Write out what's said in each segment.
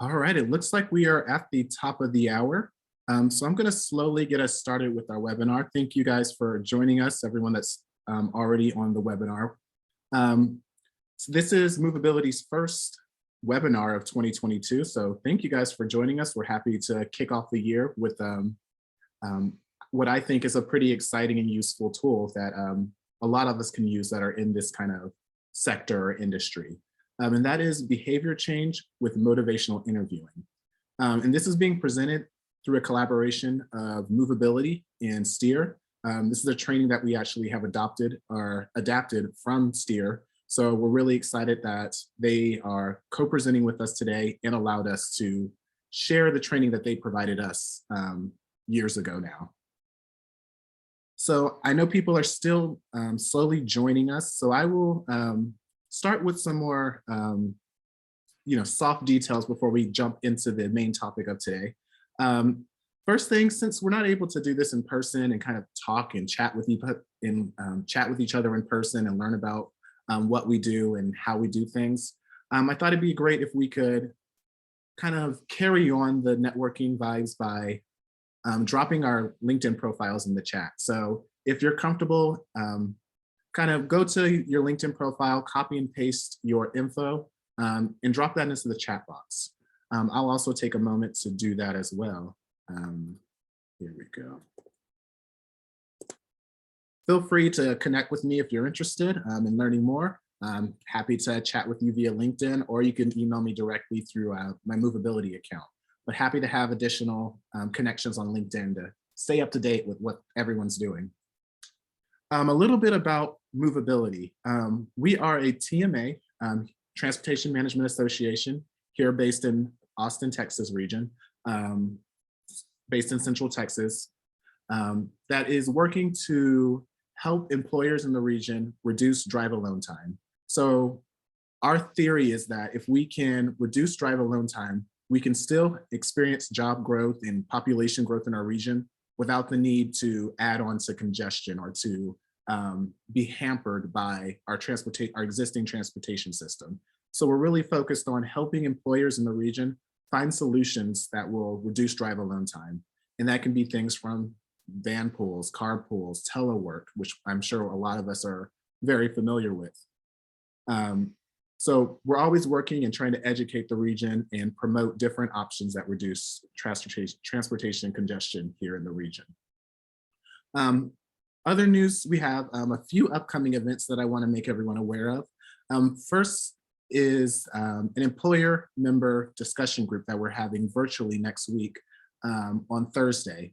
All right, it looks like we are at the top of the hour. So I'm going to slowly get us started with our webinar. Thank you guys for joining us, everyone that's already on the webinar. So this is Movability's first webinar of 2022. So thank you guys for joining us. We're happy to kick off the year with what I think is a pretty exciting and useful tool that a lot of us can use that are in this kind of sector or industry. And that is behavior change with motivational interviewing. And this is being presented through a collaboration of Movability and Steer. This is a training that we actually have adopted or adapted from Steer. So we're really excited that they are co-presenting with us today and allowed us to share the training that they provided us years ago now. So I know people are still slowly joining us. So I will start with some more soft details before we jump into the main topic of today. First thing, since we're not able to do this in person and kind of talk and chat with each other in person and learn about what we do and how we do things, I thought it'd be great if we could kind of carry on the networking vibes by dropping our LinkedIn profiles in the chat. So if you're comfortable, kind of go to your LinkedIn profile, copy and paste your info, and drop that into the chat box. I'll also take a moment to do that as well. Here we go. Feel free to connect with me if you're interested in learning more. I'm happy to chat with you via LinkedIn, or you can email me directly through my Movability account. But happy to have additional connections on LinkedIn to stay up to date with what everyone's doing. A little bit about Movability. We are a TMA, Transportation Management Association, here based in Austin, Texas region, based in Central Texas, that is working to help employers in the region reduce drive alone time. So our theory is that if we can reduce drive alone time, we can still experience job growth and population growth in our region without the need to add on to congestion or to be hampered by our existing transportation system. So we're really focused on helping employers in the region find solutions that will reduce drive alone time. And that can be things from van pools, car pools, telework, which I'm sure a lot of us are very familiar with. So we're always working and trying to educate the region and promote different options that reduce transportation congestion here in the region. Other news, we have a few upcoming events that I want to make everyone aware of. First is an employer member discussion group that we're having virtually next week on Thursday.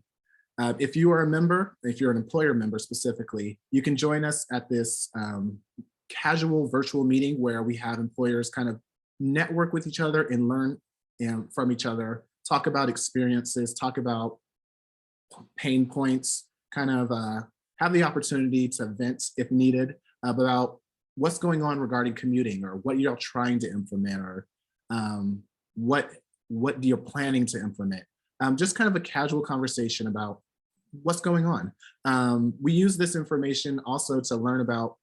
If you are a member, if you're an employer member specifically, you can join us at this casual virtual meeting where we have employers kind of network with each other and learn from each other, talk about experiences, talk about pain points, kind of have the opportunity to vent if needed about what's going on regarding commuting or what you're trying to implement or what you're planning to implement. Just kind of a casual conversation about what's going on. We use this information also to learn about,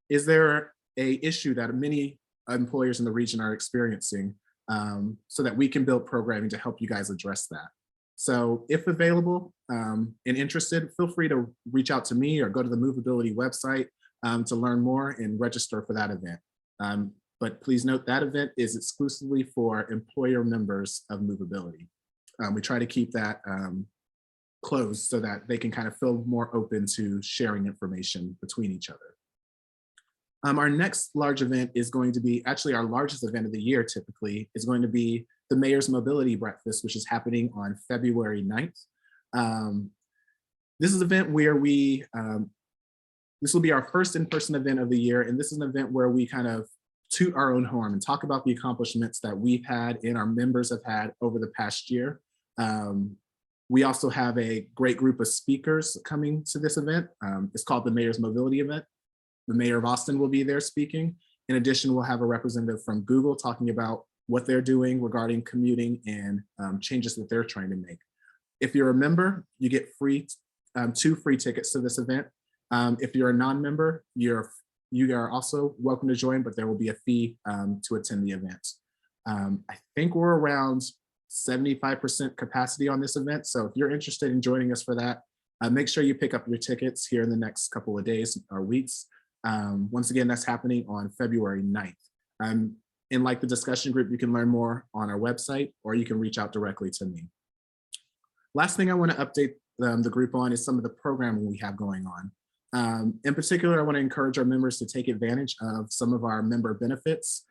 is there a issue that many employers in the region are experiencing so that we can build programming to help you guys address that. So if available and interested, feel free to reach out to me or go to the Movability website to learn more and register for that event. But please note that event is exclusively for employer members of Movability. We try to keep that closed so that they can kind of feel more open to sharing information between each other. Our next large event is going to be, actually our largest event of the year typically, is going to be the Mayor's Mobility Breakfast, which is happening on February 9th. This is an event where this will be our first in-person event of the year, and this is an event where we kind of toot our own horn and talk about the accomplishments that we've had and our members have had over the past year. We also have a great group of speakers coming to this event. It's called the Mayor's Mobility Event. The Mayor of Austin will be there speaking. In addition, we'll have a representative from Google talking about what they're doing regarding commuting and changes that they're trying to make. If you're a member, you get two free tickets to this event. If you're a non-member, you are also welcome to join, but there will be a fee to attend the event. I think we're around 75% capacity on this event. So if you're interested in joining us for that, make sure you pick up your tickets here in the next couple of days or weeks. Once again, that's happening on February 9th. In like the discussion group, you can learn more on our website, or you can reach out directly to me. Last thing I want to update the group on is some of the programming we have going on. In particular, I want to encourage our members to take advantage of some of our member benefits.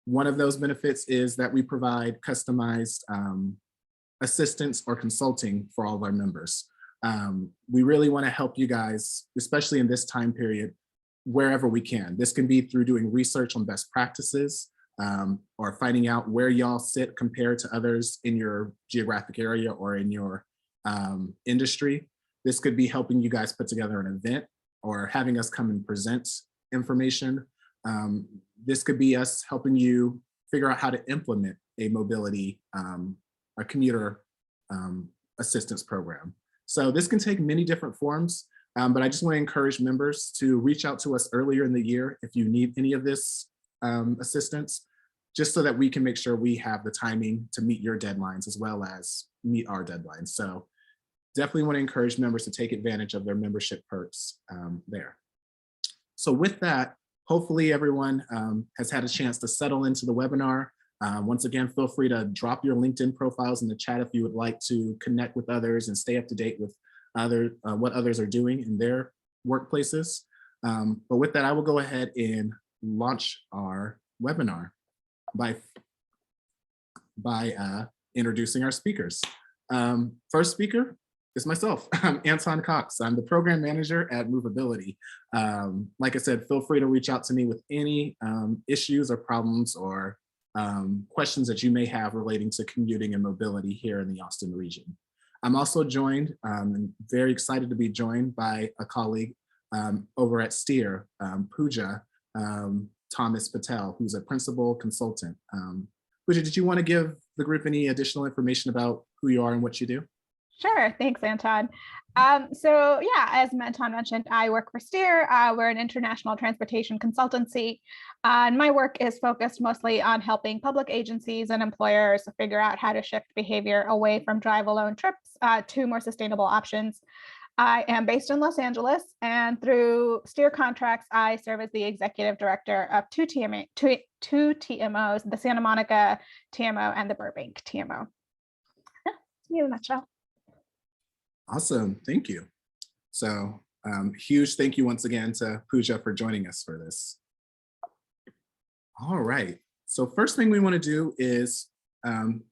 One of those benefits is that we provide customized assistance or consulting for all of our members. We really want to help you guys, especially in this time period, wherever we can. This can be through doing research on best practices, or finding out where y'all sit compared to others in your geographic area or in your industry. This could be helping you guys put together an event or having us come and present information. This could be us helping you figure out how to implement a mobility, a commuter assistance program. So this can take many different forms, but I just want to encourage members to reach out to us earlier in the year if you need any of this assistance, just so that we can make sure we have the timing to meet your deadlines as well as meet our deadlines. So definitely want to encourage members to take advantage of their membership perks there. So with that, hopefully everyone has had a chance to settle into the webinar. Once again, feel free to drop your LinkedIn profiles in the chat if you would like to connect with others and stay up to date with what others are doing in their workplaces. But with that, I will go ahead and launch our webinar by introducing our speakers. First speaker is myself. I'm Anton Cox. I'm the program manager at Movability. Like I said, feel free to reach out to me with any issues or problems or questions that you may have relating to commuting and mobility here in the Austin region. I'm also joined, and very excited to be joined by a colleague over at Steer, Pooja Thomas Patel, who's a principal consultant. Pooja, did you want to give the group any additional information about who you are and what you do? Sure, thanks, Anton. So yeah, as Anton mentioned, I work for Steer. We're an international transportation consultancy. And my work is focused mostly on helping public agencies and employers figure out how to shift behavior away from drive alone trips to more sustainable options. I am based in Los Angeles, and through Steer contracts, I serve as the executive director of two TMOs, the Santa Monica TMO and the Burbank TMO. In a nutshell. Awesome, thank you. So huge thank you once again to Pooja for joining us for this. All right, so first thing we want to do is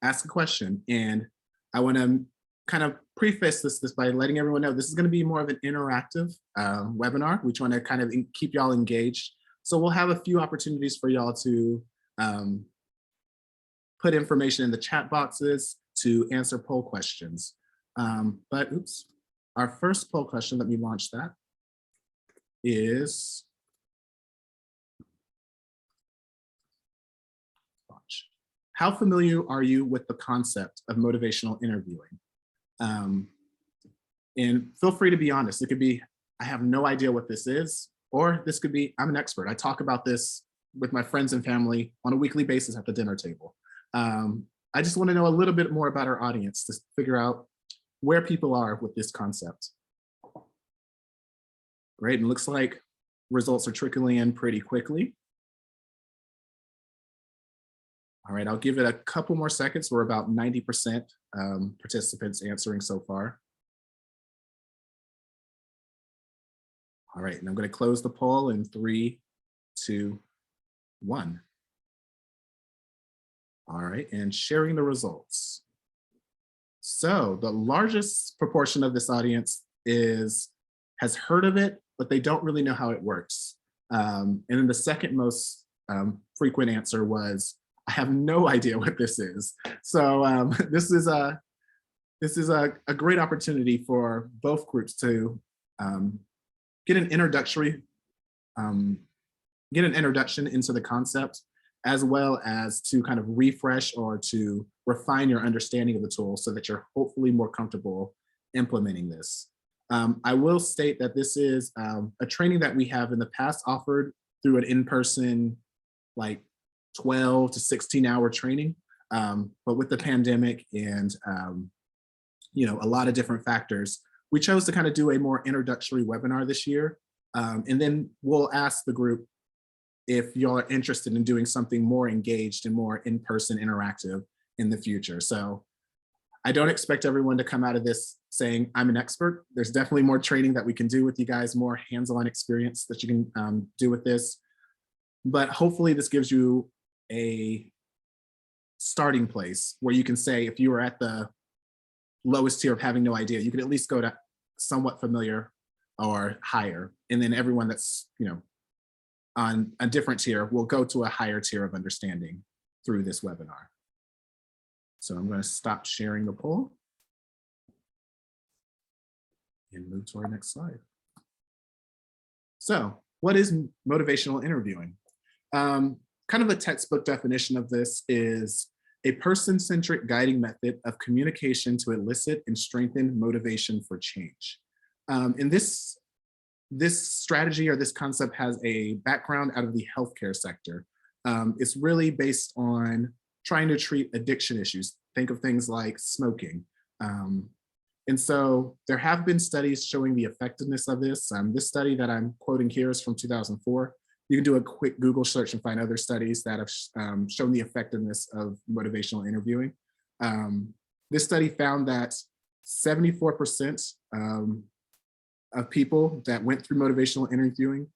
ask a question, and I want to kind of preface this by letting everyone know this is going to be more of an interactive webinar. We want to kind of keep y'all engaged. So we'll have a few opportunities for y'all to put information in the chat boxes to answer poll questions. But oops, our first poll question, let me launch that, is how familiar are you with the concept of motivational interviewing? And feel free to be honest. It could be, I have no idea what this is, or this could be, I'm an expert. I talk about this with my friends and family on a weekly basis at the dinner table. I just want to know a little bit more about our audience to figure out where people are with this concept. Great, and looks like results are trickling in pretty quickly. All right, I'll give it a couple more seconds. We're about 90% participants answering so far. All right, and I'm going to close the poll in 3, 2, 1. All right, and sharing the results. So the largest proportion of this audience has heard of it, but they don't really know how it works. And then the second most frequent answer was, I have no idea what this is. So this is a great opportunity for both groups to get an introduction into the concept, as well as to kind of refresh or to refine your understanding of the tool so that you're hopefully more comfortable implementing this. I will state that this is a training that we have in the past offered through an in-person 12 to 16-hour training. But with the pandemic and a lot of different factors, we chose to kind of do a more introductory webinar this year. And then we'll ask the group if y'all are interested in doing something more engaged and more in-person interactive in the future. So I don't expect everyone to come out of this saying, I'm an expert. There's definitely more training that we can do with you guys, more hands-on experience that you can do with this. But hopefully this gives you a starting place where you can say, if you are at the lowest tier of having no idea, you can at least go to somewhat familiar or higher. And then everyone that's, on a different tier will go to a higher tier of understanding through this webinar. So I'm going to stop sharing the poll and move to our next slide. So what is motivational interviewing? Kind of a textbook definition of this is a person-centric guiding method of communication to elicit and strengthen motivation for change. And this strategy or this concept has a background out of the healthcare sector. It's really based on trying to treat addiction issues. Think of things like smoking. And so there have been studies showing the effectiveness of this. This study that I'm quoting here is from 2004. You can do a quick Google search and find other studies that have shown the effectiveness of motivational interviewing. This study found that 74% of people that went through motivational interviewing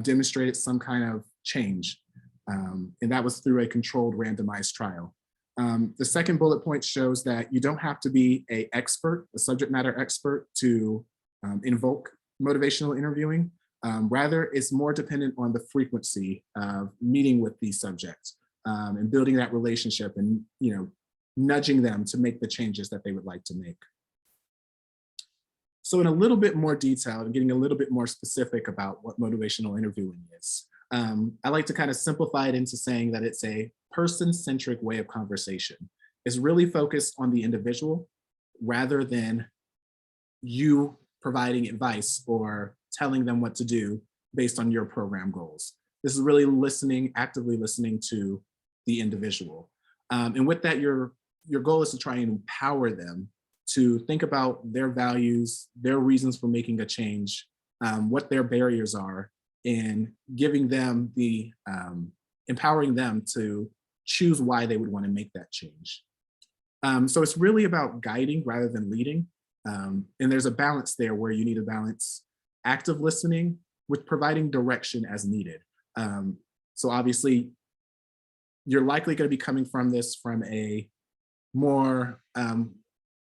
demonstrated some kind of change. And that was through a controlled randomized trial. The second bullet point shows that you don't have to be an expert, a subject matter expert, to invoke motivational interviewing. Rather, it's more dependent on the frequency of meeting with these subjects and building that relationship and nudging them to make the changes that they would like to make. So in a little bit more detail and getting a little bit more specific about what motivational interviewing is, I like to kind of simplify it into saying that it's a person-centric way of conversation. It's really focused on the individual rather than you providing advice or telling them what to do based on your program goals. This is really listening, actively listening to the individual. And with that, your goal is to try and empower them to think about their values, their reasons for making a change, what their barriers are, and giving them the, empowering them to choose why they would want to make that change. So it's really about guiding rather than leading. And there's a balance there where you need to balance active listening with providing direction as needed. So obviously, you're likely going to be coming from this from a more,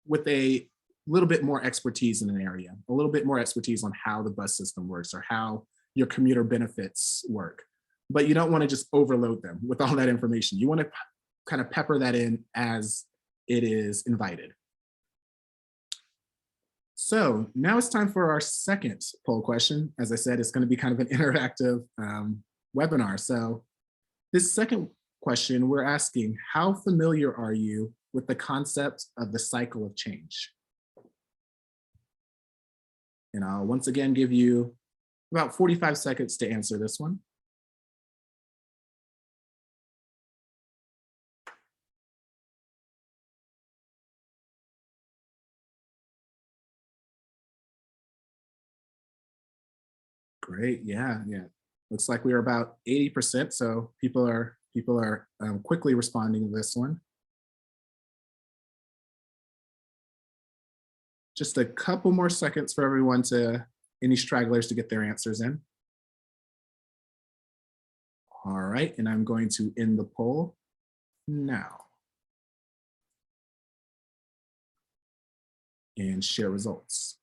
with a little bit more expertise in an area, a little bit more expertise on how the bus system works or how your commuter benefits work. But you don't want to just overload them with all that information. You want to kind of pepper that in as it is invited. So now it's time for our second poll question. As I said, it's going to be kind of an interactive webinar. So this second question, we're asking, how familiar are you with the concept of the cycle of change? And I'll once again give you about 45 seconds to answer this one. Great, yeah. Looks like we are about 80%, so people are quickly responding to this one. Just a couple more seconds for everyone any stragglers to get their answers in. All right, and I'm going to end the poll now. And share results.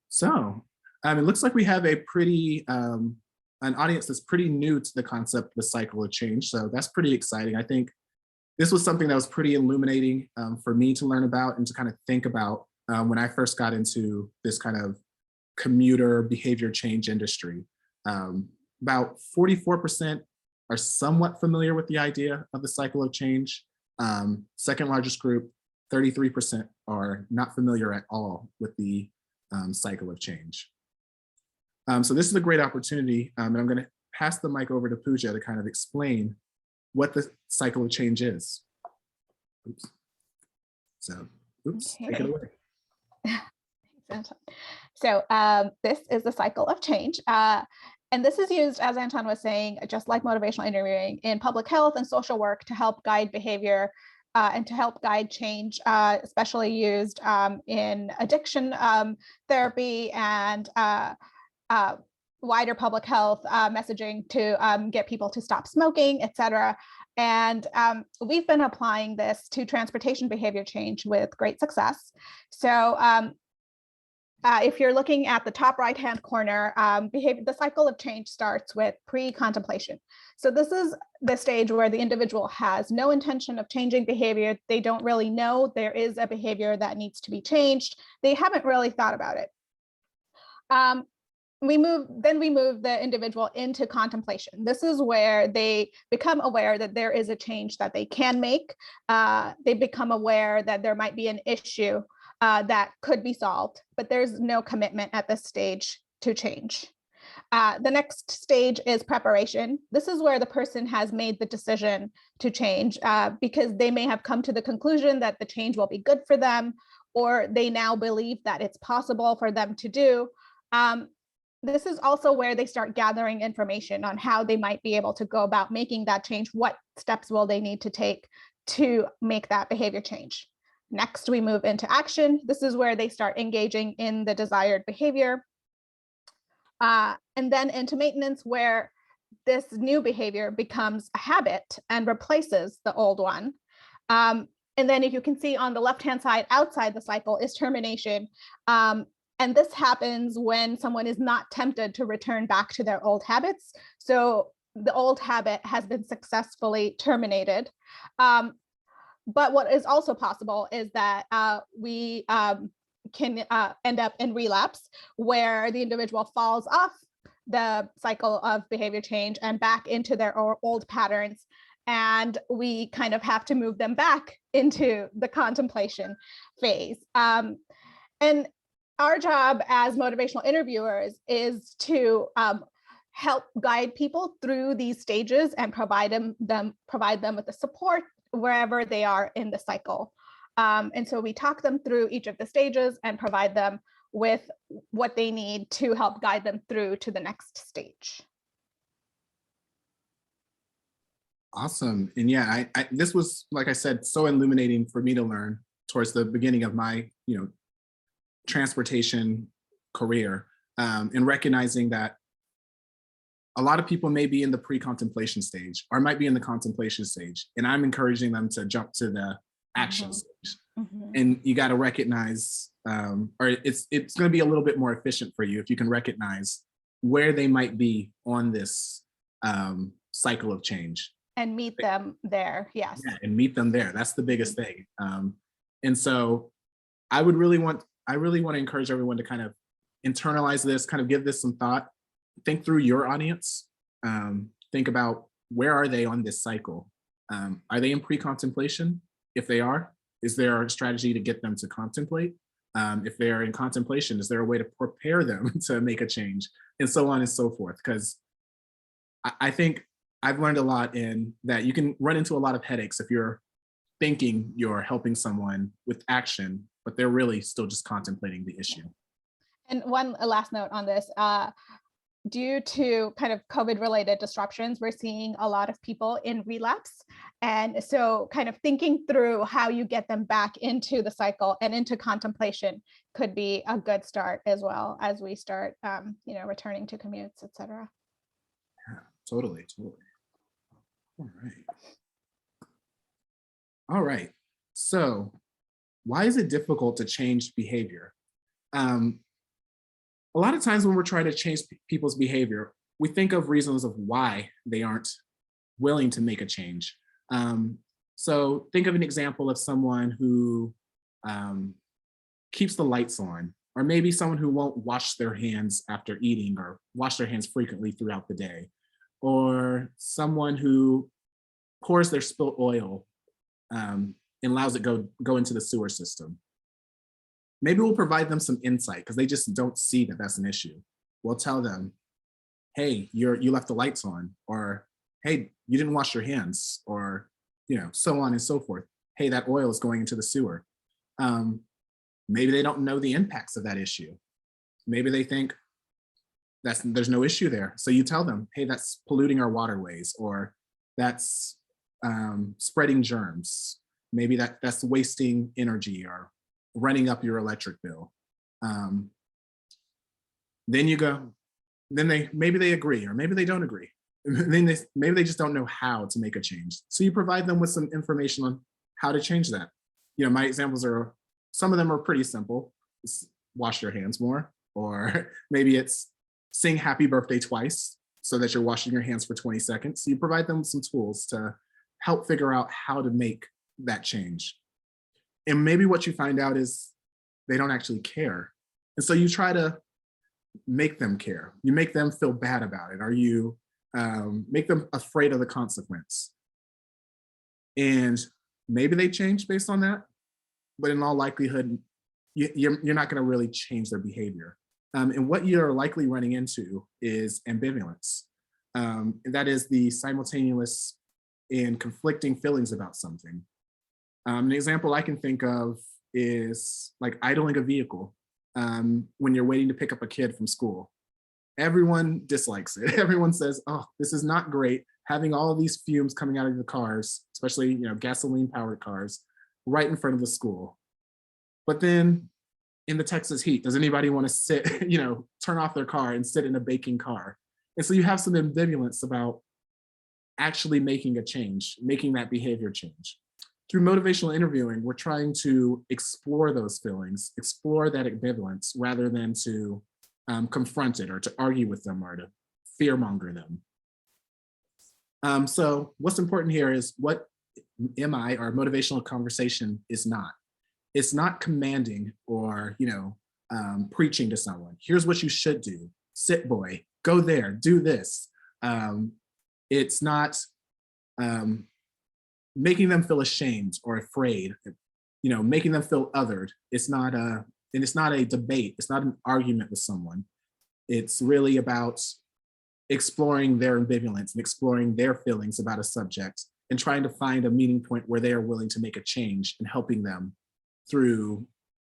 So it looks like we have a pretty, an audience that's pretty new to the concept of the cycle of change. So that's pretty exciting. I think this was something that was pretty illuminating for me to learn about and to kind of think about when I first got into this kind of commuter behavior change industry. About 44% are somewhat familiar with the idea of the cycle of change. Second largest group, 33% are not familiar at all with the cycle of change. So this is a great opportunity, and I'm going to pass the mic over to Pooja to kind of explain what the cycle of change is. Oops. So, oops, Okay. take it away. So this is the cycle of change. And this is used, as Anton was saying, just like motivational interviewing, in public health and social work to help guide behavior and to help guide change, especially used in addiction therapy and wider public health messaging to get people to stop smoking, et cetera. And we've been applying this to transportation behavior change with great success. So if you're looking at the top right-hand corner, the cycle of change starts with pre-contemplation. So this is the stage where the individual has no intention of changing behavior. They don't really know there is a behavior that needs to be changed. They haven't really thought about it. We move the individual into contemplation. This is where they become aware that there is a change that they can make. They become aware that there might be an issue that could be solved, but there's no commitment at this stage to change. The next stage is preparation. This is where the person has made the decision to change because they may have come to the conclusion that the change will be good for them, or they now believe that it's possible for them to do. This is also where they start gathering information on how they might be able to go about making that change. What steps will they need to take to make that behavior change? Next, we move into action. This is where they start engaging in the desired behavior. And then into maintenance, where this new behavior becomes a habit and replaces the old one. And then if you can see on the left-hand side, outside the cycle, is termination. And this happens when someone is not tempted to return back to their old habits. So the old habit has been successfully terminated. But what is also possible is that we can end up in relapse, where the individual falls off the cycle of behavior change and back into their old patterns. And we kind of have to move them back into the contemplation phase. And our job as motivational interviewers is to help guide people through these stages and provide them with the support wherever they are in the cycle. And so we talk them through each of the stages and provide them with what they need to help guide them through to the next stage. Awesome. And yeah, this was, like I said, so illuminating for me to learn towards the beginning of my, transportation career, and recognizing that a lot of people may be in the pre-contemplation stage or might be in the contemplation stage. And I'm encouraging them to jump to the action stage. And you got to recognize, or it's going to be a little bit more efficient for you if you can recognize where they might be on this cycle of change. And meet them there, yes. Yeah, and meet them there. That's the biggest thing. And so I really want to encourage everyone to kind of internalize this, kind of give this some thought, think through your audience, think about where are they on this cycle? Are they in pre-contemplation? If they are, is there a strategy to get them to contemplate? If they're in contemplation, is there a way to prepare them to make a change? And so on and so forth. Because I think I've learned a lot in that you can run into a lot of headaches if you're thinking you're helping someone with action, but they're really still just contemplating the issue. And one last note on this, due to kind of COVID-related disruptions, we're seeing a lot of people in relapse. And so kind of thinking through how you get them back into the cycle and into contemplation could be a good start, as well as we start, returning to commutes, et cetera. Yeah, totally. All right. So why is it difficult to change behavior? A lot of times when we're trying to change people's behavior, we think of reasons of why they aren't willing to make a change. So think of an example of someone who keeps the lights on, or maybe someone who won't wash their hands after eating or wash their hands frequently throughout the day, or someone who pours their spilt oil and allows it go into the sewer system. Maybe we'll provide them some insight because they just don't see that that's an issue. We'll tell them, hey, you left the lights on, or hey, you didn't wash your hands, or so on and so forth. Hey, that oil is going into the sewer. Maybe they don't know the impacts of that issue. Maybe they think there's no issue there. So you tell them, hey, that's polluting our waterways, or that's spreading germs. Maybe that's wasting energy or running up your electric bill. Then you go, then maybe they agree, or maybe they don't agree. Maybe they just don't know how to make a change. So you provide them with some information on how to change that. My examples are, some of them are pretty simple. It's wash your hands more, or maybe it's sing happy birthday twice so that you're washing your hands for 20 seconds. So you provide them some tools to help figure out how to make that change. And maybe what you find out is they don't actually care. And so you try to make them care. You make them feel bad about it, or you make them afraid of the consequence. And maybe they change based on that, but in all likelihood, you're not going to really change their behavior. And what you're likely running into is ambivalence. And that is the simultaneous and conflicting feelings about something. An example I can think of is like idling a vehicle when you're waiting to pick up a kid from school. Everyone dislikes it. Everyone says, oh, this is not great, having all of these fumes coming out of the cars, especially gasoline powered cars, right in front of the school. But then in the Texas heat, does anybody want to sit, turn off their car and sit in a baking car? And so you have some ambivalence about actually making a change, making that behavior change. Through motivational interviewing, we're trying to explore those feelings, explore that ambivalence, rather than to confront it or to argue with them or to fearmonger them. So what's important here is what MI, or motivational conversation, is not. It's not commanding or preaching to someone. Here's what you should do. Sit, boy. Go there. Do this. It's not making them feel ashamed or afraid. Making them feel othered. It's not a debate. It's not an argument with someone. It's really about exploring their ambivalence and exploring their feelings about a subject and trying to find a meeting point where they are willing to make a change and helping them through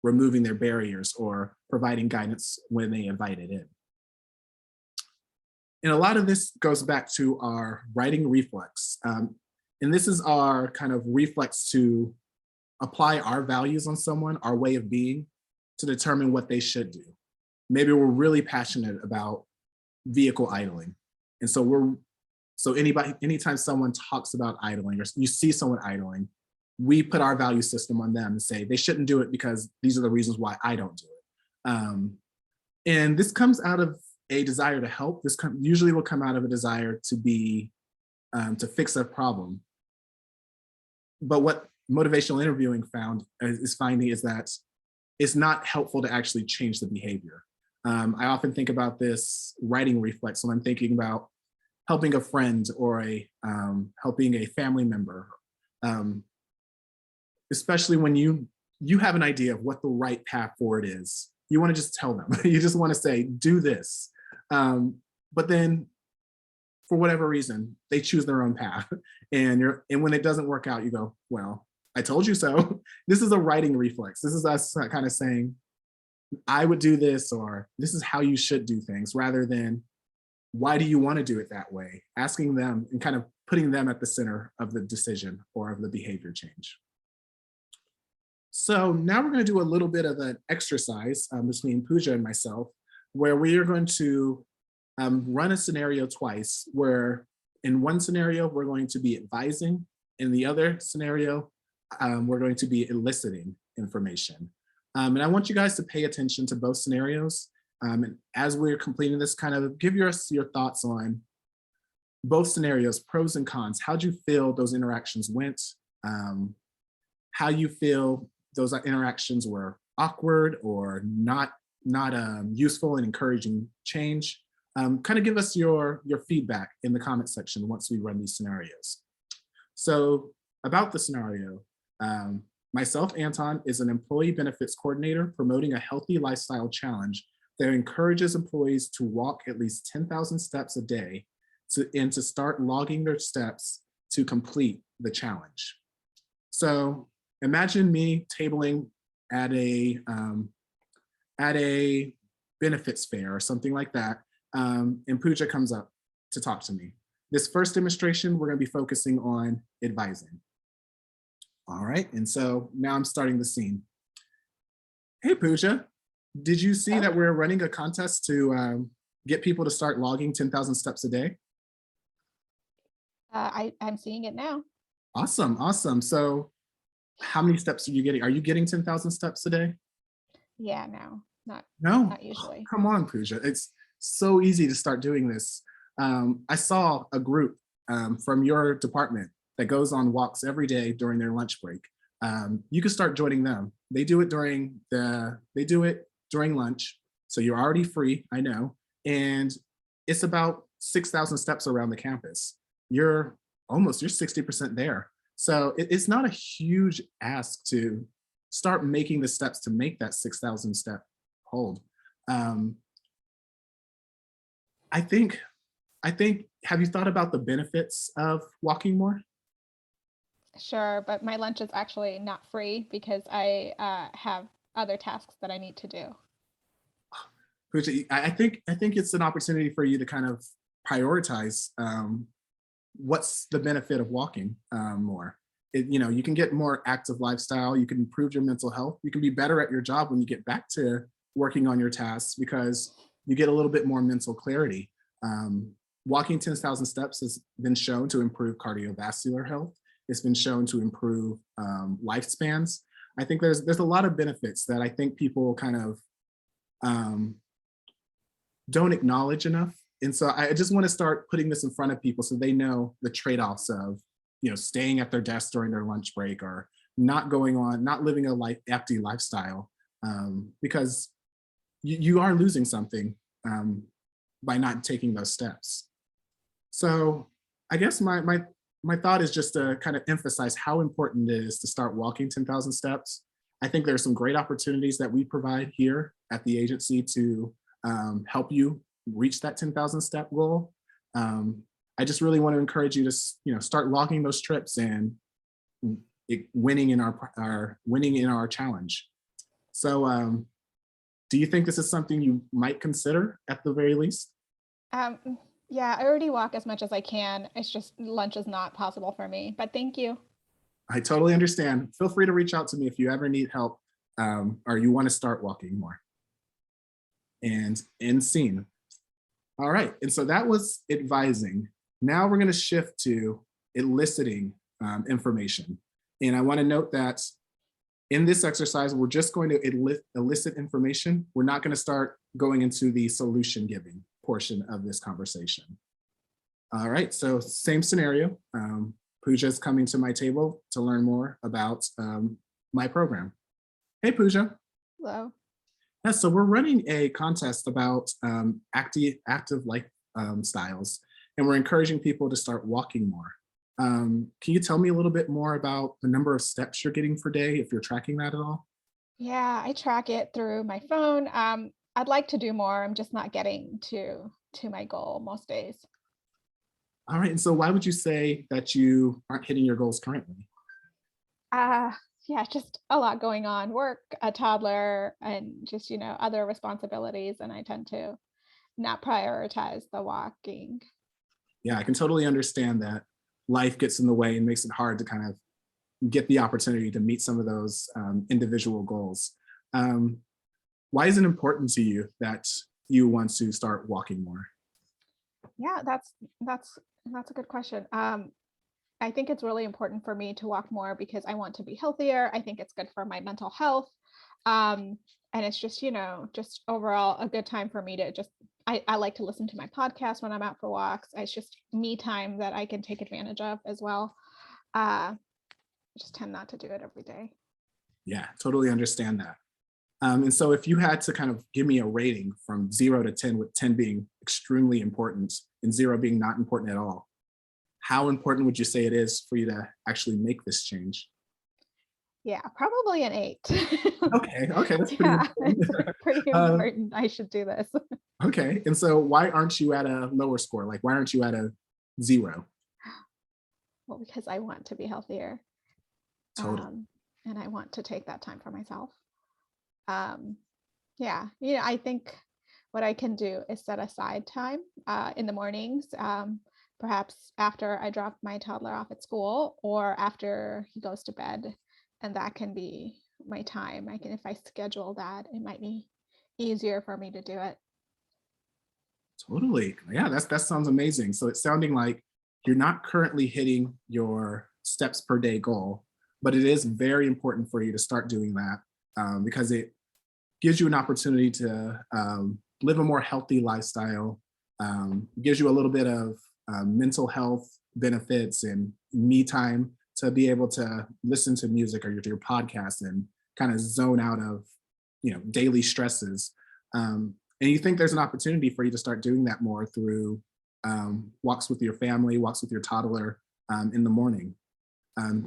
removing their barriers or providing guidance when they invite it in. And a lot of this goes back to our writing reflex. And this is our kind of reflex to apply our values on someone, our way of being, to determine what they should do. Maybe we're really passionate about vehicle idling. And so anytime someone talks about idling or you see someone idling, we put our value system on them and say they shouldn't do it because these are the reasons why I don't do it. And this comes out of a desire to help. This usually will come out of a desire to fix a problem. But what motivational interviewing is finding is that it's not helpful to actually change the behavior. I often think about this writing reflex when I'm thinking about helping a friend or helping a family member, especially when you have an idea of what the right path forward is. You want to just tell them. You just want to say, do this. But then for whatever reason, they choose their own path. And when it doesn't work out, you go, well, I told you so. This is a writing reflex. This is us kind of saying, I would do this, or this is how you should do things, rather than why do you want to do it that way? Asking them and kind of putting them at the center of the decision or of the behavior change. So now we're going to do a little bit of an exercise between Pooja and myself, where we are going to run a scenario twice, where in one scenario, we're going to be advising. In the other scenario, we're going to be eliciting information. And I want you guys to pay attention to both scenarios. And as we're completing this, kind of give us your thoughts on both scenarios, pros and cons. How'd you feel those interactions went? How you feel those interactions were awkward or not useful and encouraging change. Kind of give us your feedback in the comment section once we run these scenarios. So about the scenario, myself, Anton, is an employee benefits coordinator promoting a healthy lifestyle challenge that encourages employees to walk at least 10,000 steps a day and to start logging their steps to complete the challenge. So imagine me tabling at a benefits fair or something like that, and Pooja comes up to talk to me. This first demonstration, we're going to be focusing on advising. All right, and so now I'm starting the scene. Hey, Pooja, did you see that we're running a contest to get people to start logging 10,000 steps a day? I'm seeing it now. Awesome, awesome. So how many steps are you getting? Are you getting 10,000 steps a day? Yeah, no, not No, usually. come on, Pooja. It's so easy to start doing this. I saw a group from your department that goes on walks every day during their lunch break. You can start joining them. They do it during lunch, so you're already free, I know, and it's about 6,000 steps around the campus. You're 60% there. So it's not a huge ask to start making the steps to make that 6,000 step hold. I think, have you thought about the benefits of walking more? Sure, but my lunch is actually not free because I have other tasks that I need to do. Pooja, I think it's an opportunity for you to kind of prioritize what's the benefit of walking more. You can get more active lifestyle, you can improve your mental health, you can be better at your job when you get back to working on your tasks because you get a little bit more mental clarity. Walking 10,000 steps has been shown to improve cardiovascular health. It's been shown to improve lifespans. I think there's a lot of benefits that I think people kind of don't acknowledge enough. And so I just want to start putting this in front of people so they know the trade-offs of, staying at their desk during their lunch break or not living a empty lifestyle, because you are losing something by not taking those steps. So I guess my thought is just to kind of emphasize how important it is to start walking 10,000 steps. I think there's some great opportunities that we provide here at the agency to help you reach that 10,000 step goal. I just really want to encourage you to start logging those trips and winning in our challenge. So do you think this is something you might consider at the very least? Yeah, I already walk as much as I can. It's just lunch is not possible for me, but thank you. I totally understand. Feel free to reach out to me if you ever need help or you want to start walking more. And end scene. All right, and so that was advising. Now we're going to shift to eliciting information. And I want to note that in this exercise, we're just going to elicit information. We're not going to start going into the solution giving portion of this conversation. All right, so same scenario. Pooja is coming to my table to learn more about my program. Hey, Pooja. Hello. Yeah, so we're running a contest about active styles, and we're encouraging people to start walking more. Can you tell me a little bit more about the number of steps you're getting per day, if you're tracking that at all? Yeah, I track it through my phone. I'd like to do more. I'm just not getting to my goal most days. All right, and so why would you say that you aren't hitting your goals currently? Yeah, just a lot going on, work, a toddler, and just, other responsibilities. And I tend to not prioritize the walking. Yeah, I can totally understand that life gets in the way and makes it hard to kind of get the opportunity to meet some of those individual goals. Why is it important to you that you want to start walking more? Yeah, that's a good question. I think it's really important for me to walk more because I want to be healthier. I think it's good for my mental health. And it's just, just overall a good time for me to I like to listen to my podcast when I'm out for walks. It's just me time that I can take advantage of as well. I just tend not to do it every day. Yeah, totally understand that. And so if you had to kind of give me a rating from 0 to 10, with 10 being extremely important and 0 being not important at all, how important would you say it is for you to actually make this change? Yeah, probably an 8. Okay, that's pretty Yeah, important. it's pretty important. I should do this. Okay, and so why aren't you at a lower score? Like, why aren't you at a 0? well, because I want to be healthier. Totally. And I want to take that time for myself. Yeah, I think what I can do is set aside time in the mornings, perhaps after I drop my toddler off at school or after he goes to bed. And that can be my time. If I schedule that, it might be easier for me to do it. Totally. Yeah, that sounds amazing. So it's sounding like you're not currently hitting your steps per day goal, but it is very important for you to start doing that because it gives you an opportunity to live a more healthy lifestyle, gives you a little bit of mental health benefits and me time to be able to listen to music or your podcast and kind of zone out of daily stresses. And you think there's an opportunity for you to start doing that more through walks with your family, walks with your toddler in the morning.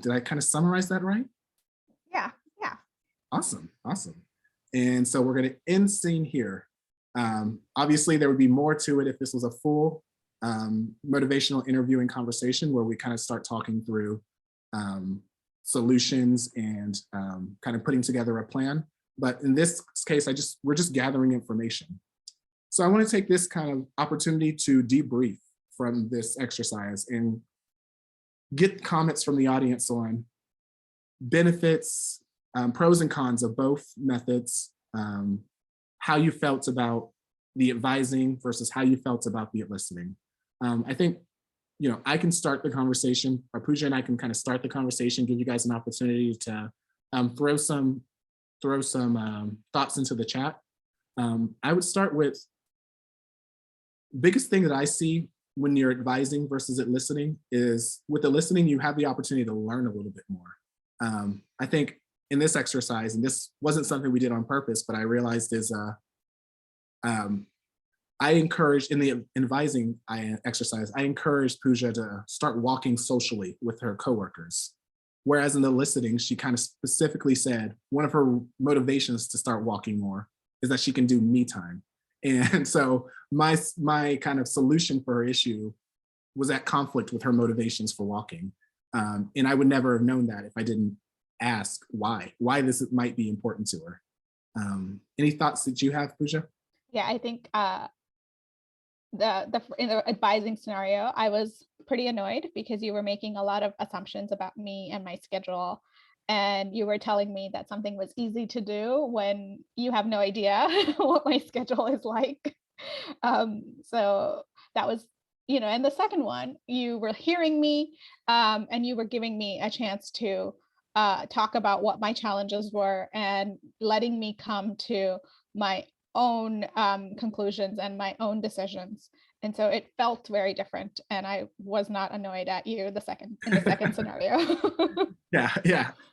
Did I kind of summarize that right? Yeah, yeah. Awesome, awesome. And so we're going to end scene here. Obviously, there would be more to it if this was a full motivational interviewing conversation where we kind of start talking through solutions and kind of putting together a plan. But in this case, we're just gathering information. So I want to take this kind of opportunity to debrief from this exercise and get comments from the audience on benefits, pros and cons of both methods, how you felt about the advising versus how you felt about the listening. I think, I can start the conversation, or Pooja and I can kind of start the conversation, give you guys an opportunity to throw some thoughts into the chat. I would start with biggest thing that I see when you're advising versus listening is with the listening, you have the opportunity to learn a little bit more. I think in this exercise, and this wasn't something we did on purpose, but I realized is I encourage in the advising exercise, I encourage Pooja to start walking socially with her coworkers. Whereas in the listening, she kind of specifically said one of her motivations to start walking more is that she can do me time. And so my kind of solution for her issue was at conflict with her motivations for walking. And I would never have known that if I didn't ask why this might be important to her. Any thoughts that you have, Pooja? Yeah, I think in the advising scenario, I was pretty annoyed because you were making a lot of assumptions about me and my schedule. And you were telling me that something was easy to do when you have no idea what my schedule is like. So that was, and the second one, you were hearing me and you were giving me a chance to talk about what my challenges were and letting me come to my own conclusions and my own decisions. And so it felt very different. And I was not annoyed at you in the second scenario. Yeah.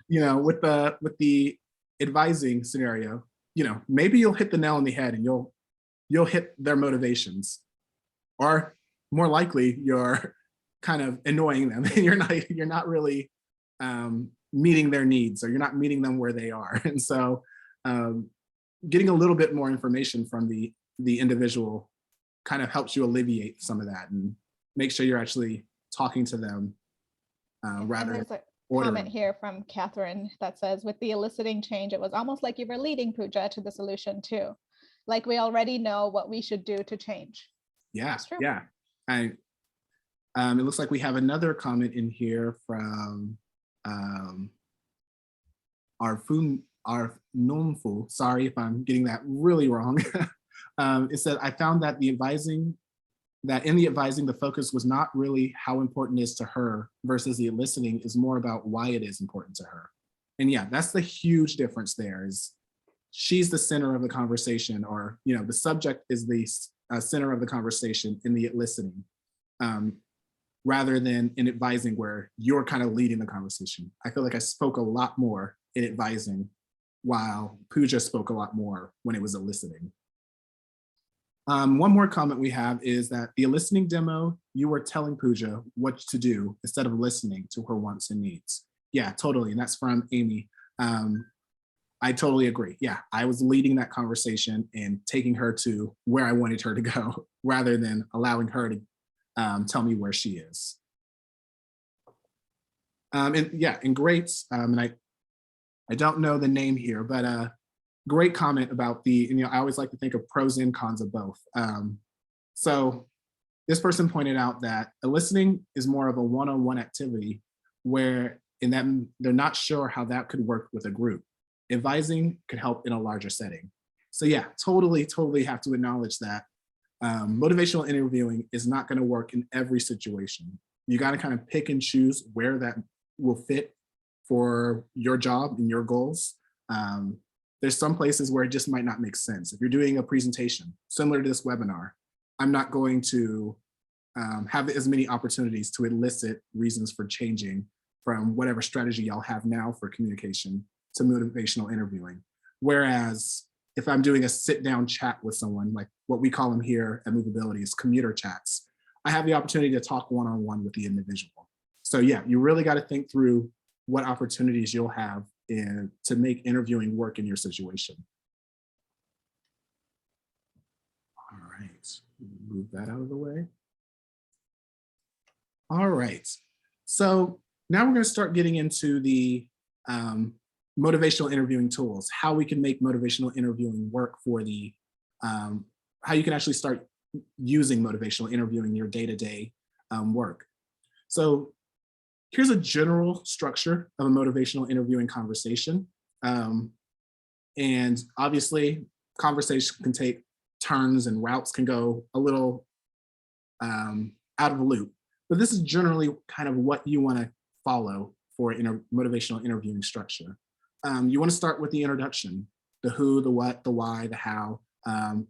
With the advising scenario, maybe you'll hit the nail on the head and you'll hit their motivations, or more likely you're kind of annoying them and you're not really meeting their needs, or you're not meeting them where they are. And so getting a little bit more information from the individual kind of helps you alleviate some of that and make sure you're actually talking to them rather than ordering. Comment here from Catherine that says, with the eliciting change, it was almost like you were leading Pooja to the solution too. Like we already know what we should do to change. Yeah, yeah. It looks like we have another comment in here from our Nomfu. Sorry if I'm getting that really wrong. It said, I found that in the advising, the focus was not really how important it is to her versus the listening is more about why it is important to her. And yeah, that's the huge difference there is she's the center of the conversation, or, the subject is the center of the conversation in the listening, rather than in advising where you're kind of leading the conversation. I feel like I spoke a lot more in advising while Pooja spoke a lot more when it was a listening. One more comment we have is that the listening demo, you were telling Pooja what to do instead of listening to her wants and needs. Yeah, totally. And that's from Amy. I totally agree. Yeah, I was leading that conversation and taking her to where I wanted her to go rather than allowing her to tell me where she is. And yeah, and great, and I don't know the name here, but great comment about and I always like to think of pros and cons of both. So this person pointed out that listening is more of a one-on-one activity where in that they're not sure how that could work with a group. Advising could help in a larger setting. So yeah, totally have to acknowledge that motivational interviewing is not going to work in every situation. You got to kind of pick and choose where that will fit for your job and your goals. There's some places where it just might not make sense. If you're doing a presentation similar to this webinar, I'm not going to have as many opportunities to elicit reasons for changing from whatever strategy y'all have now for communication to motivational interviewing. Whereas if I'm doing a sit down chat with someone, like what we call them here at Movability is commuter chats, I have the opportunity to talk one-on-one with the individual. So yeah, you really got to think through what opportunities you'll have to make interviewing work in your situation. All right, move that out of the way. All right, so now we're going to start getting into the motivational interviewing tools, how we can make motivational interviewing work for how you can actually start using motivational interviewing in your day-to-day work. So here's a general structure of a motivational interviewing conversation. And obviously, conversation can take turns and routes can go a little out of the loop. But this is generally kind of what you want to follow for motivational interviewing structure. You want to start with the introduction, the who, the what, the why, the how,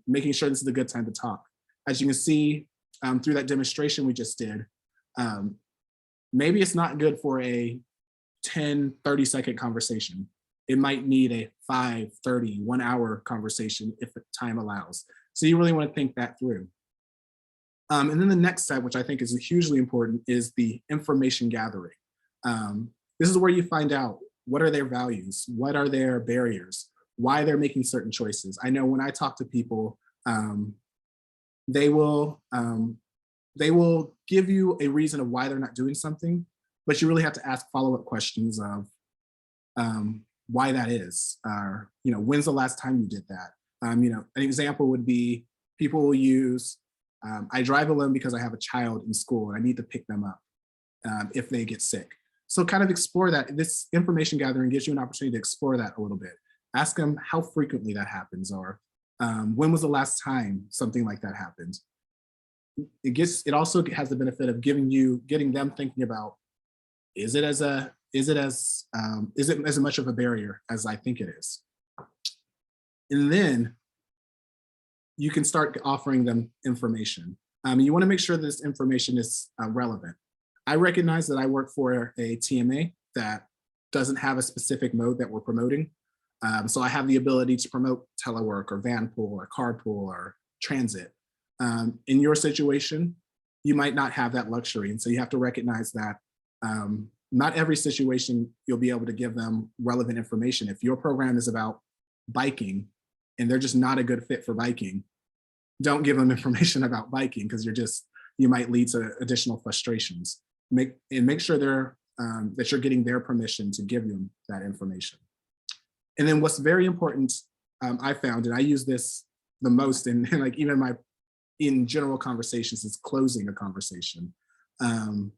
making sure this is a good time to talk. As you can see through that demonstration we just did, maybe it's not good for a 10, 30-second conversation. It might need a 5, 30, 1 hour conversation if time allows. So you really want to think that through. And then the next step, which I think is hugely important, is the information gathering. This is where you find out what are their values, what are their barriers, why they're making certain choices. I know when I talk to people, they will give you a reason of why they're not doing something, but you really have to ask follow-up questions of why that is. When's the last time you did that? An example would be people will use, I drive alone because I have a child in school and I need to pick them up if they get sick. So kind of explore that. This information gathering gives you an opportunity to explore that a little bit. Ask them how frequently that happens, or when was the last time something like that happened. It also has the benefit of getting them thinking about, is it as much of a barrier as I think it is? And then you can start offering them information. You want to make sure this information is relevant. I recognize that I work for a TMA that doesn't have a specific mode that we're promoting. So I have the ability to promote telework or van pool or carpool or transit. In your situation, you might not have that luxury. And so you have to recognize that not every situation you'll be able to give them relevant information. If your program is about biking and they're just not a good fit for biking, don't give them information about biking because you might lead to additional frustrations. Make sure that you're getting their permission to give them that information. And then what's very important, I found, and I use this the most in like even in general conversations, is closing a conversation. And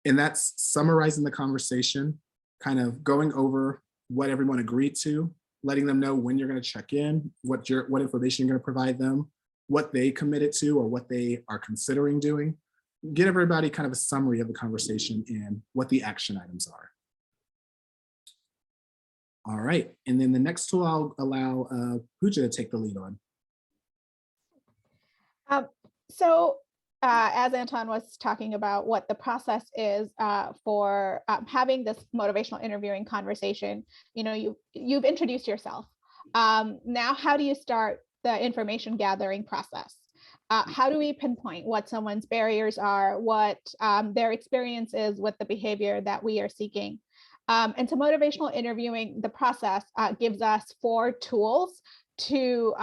that's summarizing the conversation, kind of going over what everyone agreed to, letting them know when you're going to check in, what information you're going to provide them, what they committed to or what they are considering doing. Get everybody kind of a summary of the conversation and what the action items are. All right, and then the next tool I'll allow Pooja to take the lead on. As Anton was talking about what the process is for having this motivational interviewing conversation, you've introduced yourself. Now, how do you start the information gathering process? How do we pinpoint what someone's barriers are, what their experience is with the behavior that we are seeking? And so motivational interviewing, the process gives us 4 tools to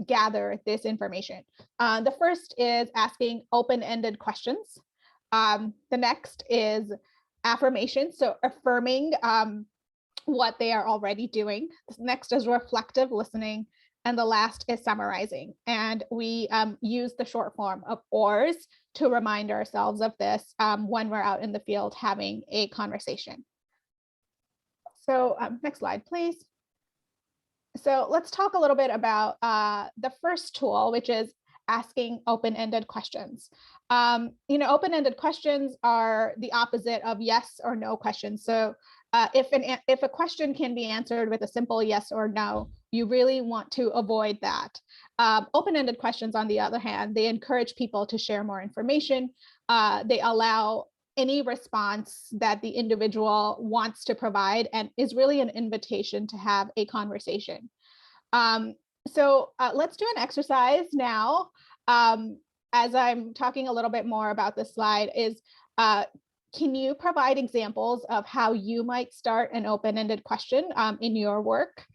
gather this information. The first is asking open-ended questions. The next is affirmation, so affirming what they are already doing. Next is reflective listening. And the last is summarizing. And we use the short form of ORS to remind ourselves of this when we're out in the field having a conversation. So next slide, please. So let's talk a little bit about the first tool, which is asking open-ended questions. Open-ended questions are the opposite of yes or no questions. So if a question can be answered with a simple yes or no, you really want to avoid that. Open-ended questions, on the other hand, they encourage people to share more information. They allow any response that the individual wants to provide and is really an invitation to have a conversation. So let's do an exercise now. As I'm talking a little bit more about this slide is, can you provide examples of how you might start an open-ended question in your work?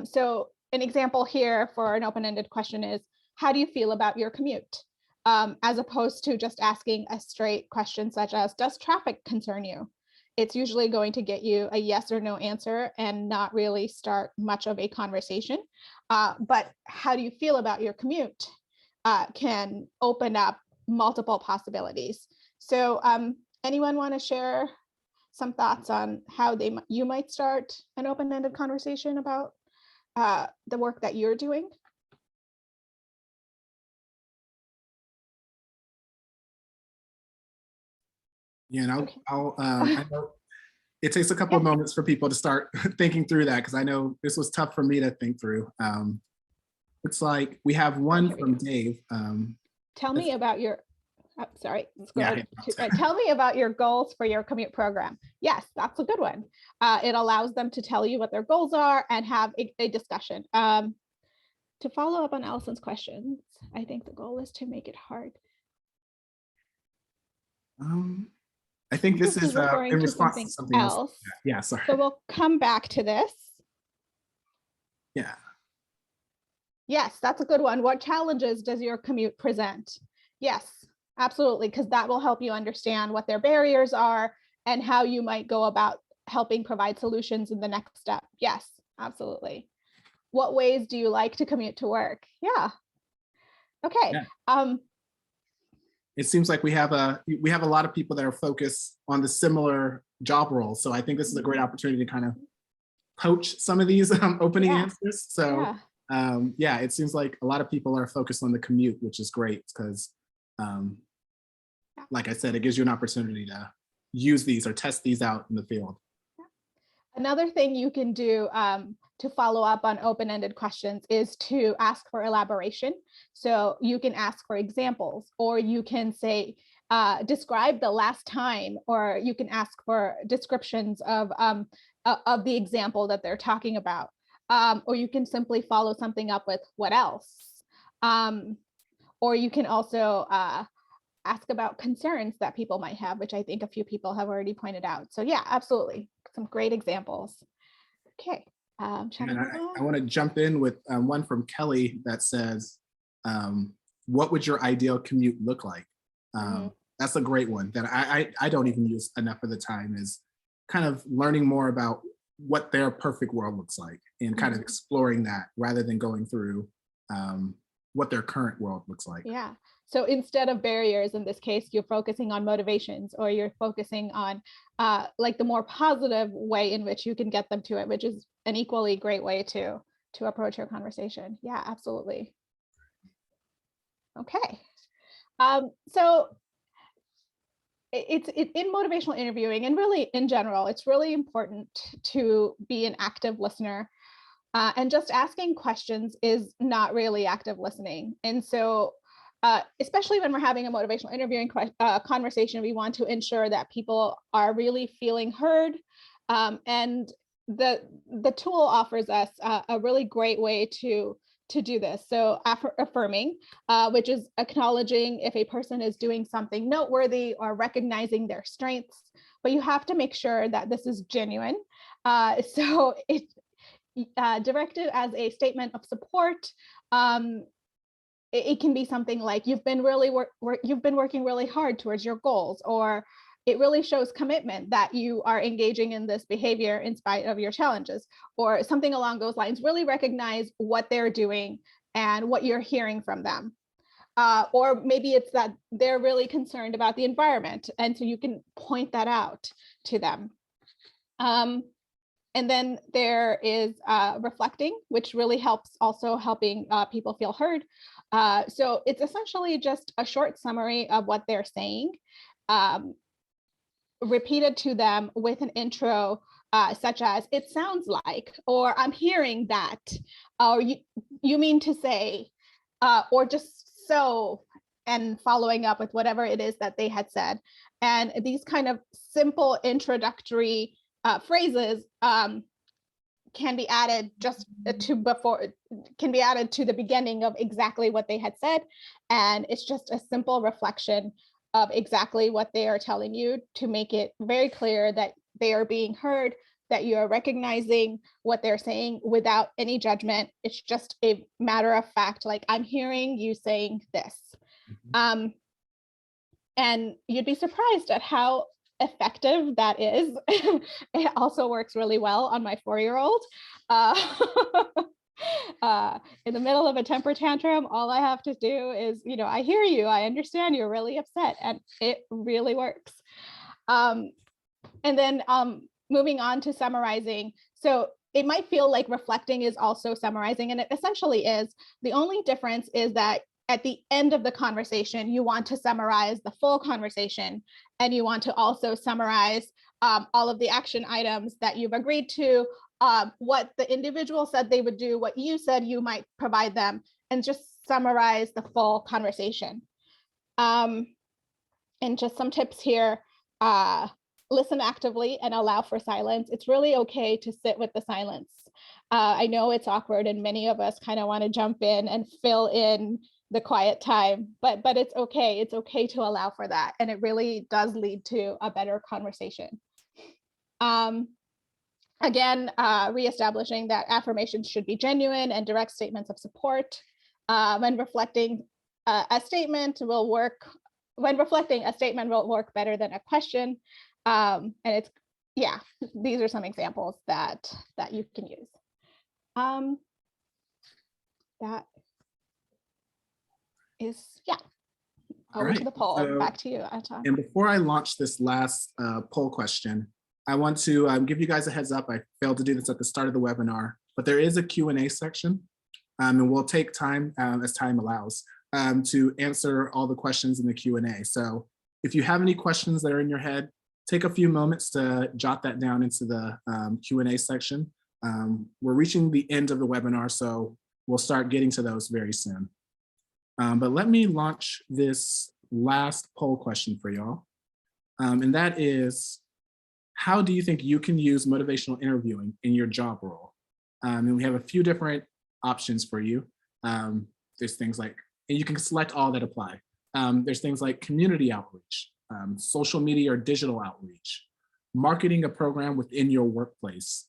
So an example here for an open-ended question is, how do you feel about your commute? As opposed to just asking a straight question such as, does traffic concern you? It's usually going to get you a yes or no answer and not really start much of a conversation. But how do you feel about your commute can open up multiple possibilities. So anyone want to share some thoughts on how you might start an open-ended conversation about the work that you're doing? Yeah, and Okay. I know it takes a couple of moments for people to start thinking through that, because I know this was tough for me to think through. It's like we have one from Dave. Tell me about your, sorry, Yeah, tell me about your goals for your commute program. Yes, that's a good one. It allows them to tell you what their goals are and have a discussion. To follow up on Allison's questions, I think the goal is to make it hard. I think this is referring in to response to something else. Yeah, sorry. So we'll come back to this. Yeah. Yes, that's a good one. What challenges does your commute present? Yes, absolutely, because that will help you understand what their barriers are and how you might go about helping provide solutions in the next step. Yes, absolutely. What ways do you like to commute to work? Yeah. Okay. Yeah. It seems like we have a lot of people that are focused on the similar job roles. So I think this is a great opportunity to kind of poach some of these opening answers. So yeah, it seems like a lot of people are focused on the commute, which is great because like I said, it gives you an opportunity to use these or test these out in the field. Another thing you can do to follow up on open-ended questions is to ask for elaboration. So you can ask for examples, or you can say, describe the last time, or you can ask for descriptions of the example that they're talking about. Or you can simply follow something up with what else? Or you can also ask about concerns that people might have, which I think a few people have already pointed out. So yeah, absolutely. Some great examples. Okay. I want to jump in with one from Kelly that says, what would your ideal commute look like? That's a great one that I don't even use enough of the time, is kind of learning more about what their perfect world looks like and kind of exploring that rather than going through what their current world looks like. Yeah. So instead of barriers, in this case, you're focusing on motivations, or you're focusing on like the more positive way in which you can get them to it, which is an equally great way to approach your conversation. Yeah, absolutely. Okay. So it's in motivational interviewing, and really in general, it's really important to be an active listener. And just asking questions is not really active listening. And so especially when we're having a motivational interviewing conversation, we want to ensure that people are really feeling heard. And the tool offers us a really great way to do this. So affirming, which is acknowledging if a person is doing something noteworthy or recognizing their strengths, but you have to make sure that this is genuine. So it's directed as a statement of support. It can be something like, you've been working really hard towards your goals, or it really shows commitment that you are engaging in this behavior in spite of your challenges, or something along those lines. Really recognize what they're doing and what you're hearing from them. Or maybe it's that they're really concerned about the environment, and so you can point that out to them. And then there is reflecting, which really helps, also helping people feel heard. So it's essentially just a short summary of what they're saying, repeated to them with an intro, such as, it sounds like, or I'm hearing that, or you mean to say, or just so, and following up with whatever it is that they had said. And these kind of simple introductory phrases can be added just can be added to the beginning of exactly what they had said. And it's just a simple reflection of exactly what they are telling you, to make it very clear that they are being heard, that you are recognizing what they're saying without any judgment. It's just a matter of fact, like, I'm hearing you saying this. And you'd be surprised at how effective that is. It also works really well on my 4-year-old. In the middle of a temper tantrum, all I have to do is, I hear you, I understand you're really upset, and it really works. And then moving on to summarizing. So it might feel like reflecting is also summarizing, and it essentially is. The only difference is that at the end of the conversation, you want to summarize the full conversation, and you want to also summarize all of the action items that you've agreed to, what the individual said they would do, what you said you might provide them, and just summarize the full conversation. And just some tips here. Listen actively and allow for silence. It's really okay to sit with the silence. I know it's awkward, and many of us kind of want to jump in and fill in the quiet time, but it's okay. It's okay to allow for that. And it really does lead to a better conversation. Again, reestablishing that affirmations should be genuine and direct statements of support. When reflecting, a statement will work. When reflecting, a statement will work better than a question. And it's, yeah, these are some examples that you can use. That is, yeah. Over to the poll. So, back to you, Anton. And before I launch this last poll question, I want to give you guys a heads up. I failed to do this at the start of the webinar, but there is a Q&A section, and we'll take time as time allows to answer all the questions in the Q&A. So if you have any questions that are in your head, take a few moments to jot that down into the Q&A section. We're reaching the end of the webinar, so we'll start getting to those very soon. But let me launch this last poll question for y'all. And that is, how do you think you can use motivational interviewing in your job role? And we have a few different options for you. There's things like, and you can select all that apply. There's things like community outreach, social media or digital outreach, marketing a program within your workplace,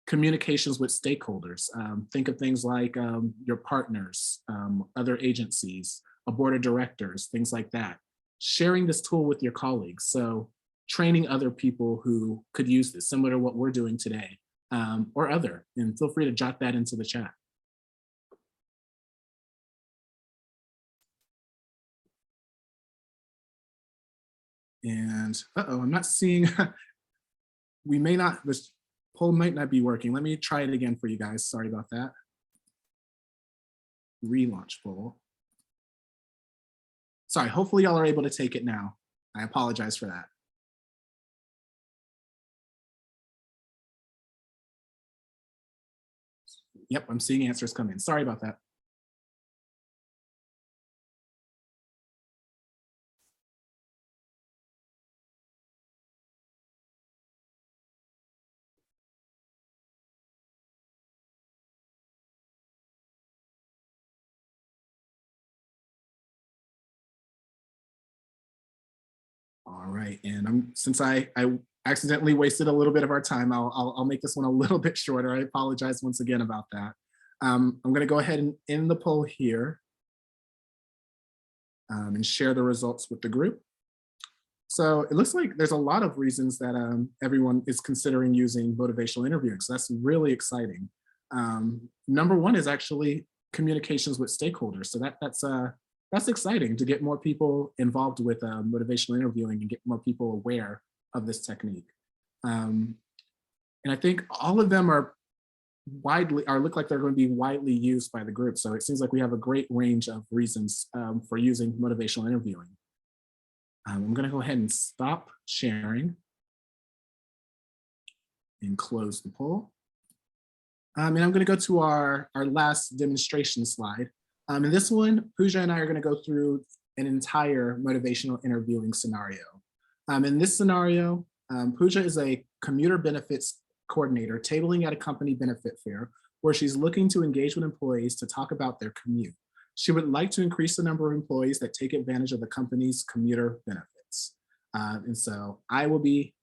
communications with stakeholders. Think of things like your partners, other agencies, a board of directors, things like that. Sharing this tool with your colleagues. So training other people who could use this, similar to what we're doing today, or other, and feel free to jot that into the chat. And I'm not seeing, we may not, this poll might not be working. Let me try it again for you guys. Sorry about that. Relaunch poll. Sorry, hopefully y'all are able to take it now. I apologize for that. Yep, I'm seeing answers come in. Sorry about that. All right, and since I accidentally wasted a little bit of our time, I'll make this one a little bit shorter. I apologize once again about that. I'm going to go ahead and end the poll here and share the results with the group. So it looks like there's a lot of reasons that everyone is considering using motivational interviewing. So that's really exciting. Number one is actually communications with stakeholders. So that's exciting to get more people involved with motivational interviewing and get more people aware of this technique. And I think all of them are look like they're going to be widely used by the group. So it seems like we have a great range of reasons for using motivational interviewing. I'm going to go ahead and stop sharing and close the poll. And I'm going to go to our last demonstration slide. In this one, Pooja and I are going to go through an entire motivational interviewing scenario. In this scenario, Pooja is a commuter benefits coordinator tabling at a company benefit fair where she's looking to engage with employees to talk about their commute. She would like to increase the number of employees that take advantage of the company's commuter benefits. And so I will be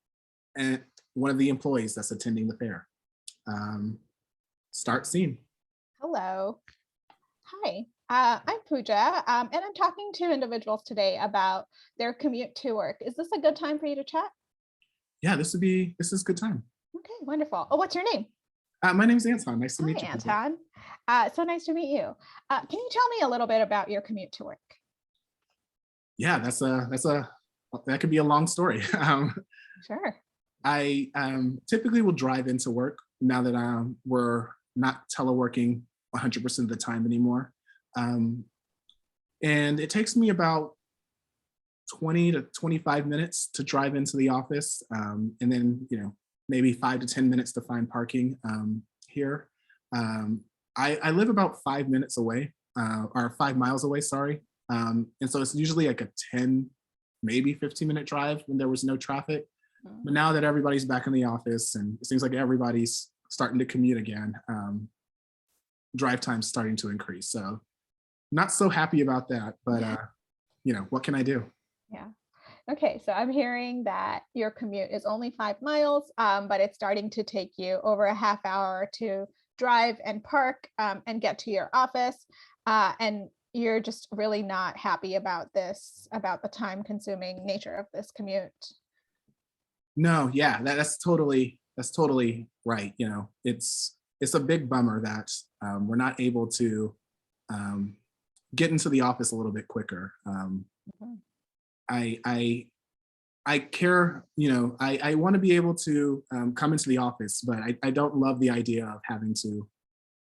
one of the employees that's attending the fair. Start scene. Hello. Hi, I'm Pooja, and I'm talking to individuals today about their commute to work. Is this a good time for you to chat? Yeah, this is good time. Okay, wonderful. Oh, what's your name? My name's Anton. Nice to meet you. Hi, Anton. So nice to meet you. Can you tell me a little bit about your commute to work? Yeah, that could be a long story. Sure. I typically will drive into work now that we're not teleworking 100% of the time anymore. And it takes me about 20 to 25 minutes to drive into the office. And then, maybe 5 to 10 minutes to find parking here. I live about 5 minutes away, or 5 miles away, sorry. And so it's usually like a 10, maybe 15-minute drive when there was no traffic. But now that everybody's back in the office and it seems like everybody's starting to commute again, drive time's starting to increase. So not so happy about that, but what can I do? Yeah. Okay, so I'm hearing that your commute is only 5 miles, but it's starting to take you over a half hour to drive and park and get to your office. And you're just really not happy about the time-consuming nature of this commute. No, yeah, that's totally right. It's a big bummer that we're not able to get into the office a little bit quicker. I care, I want to be able to come into the office, but I don't love the idea of having to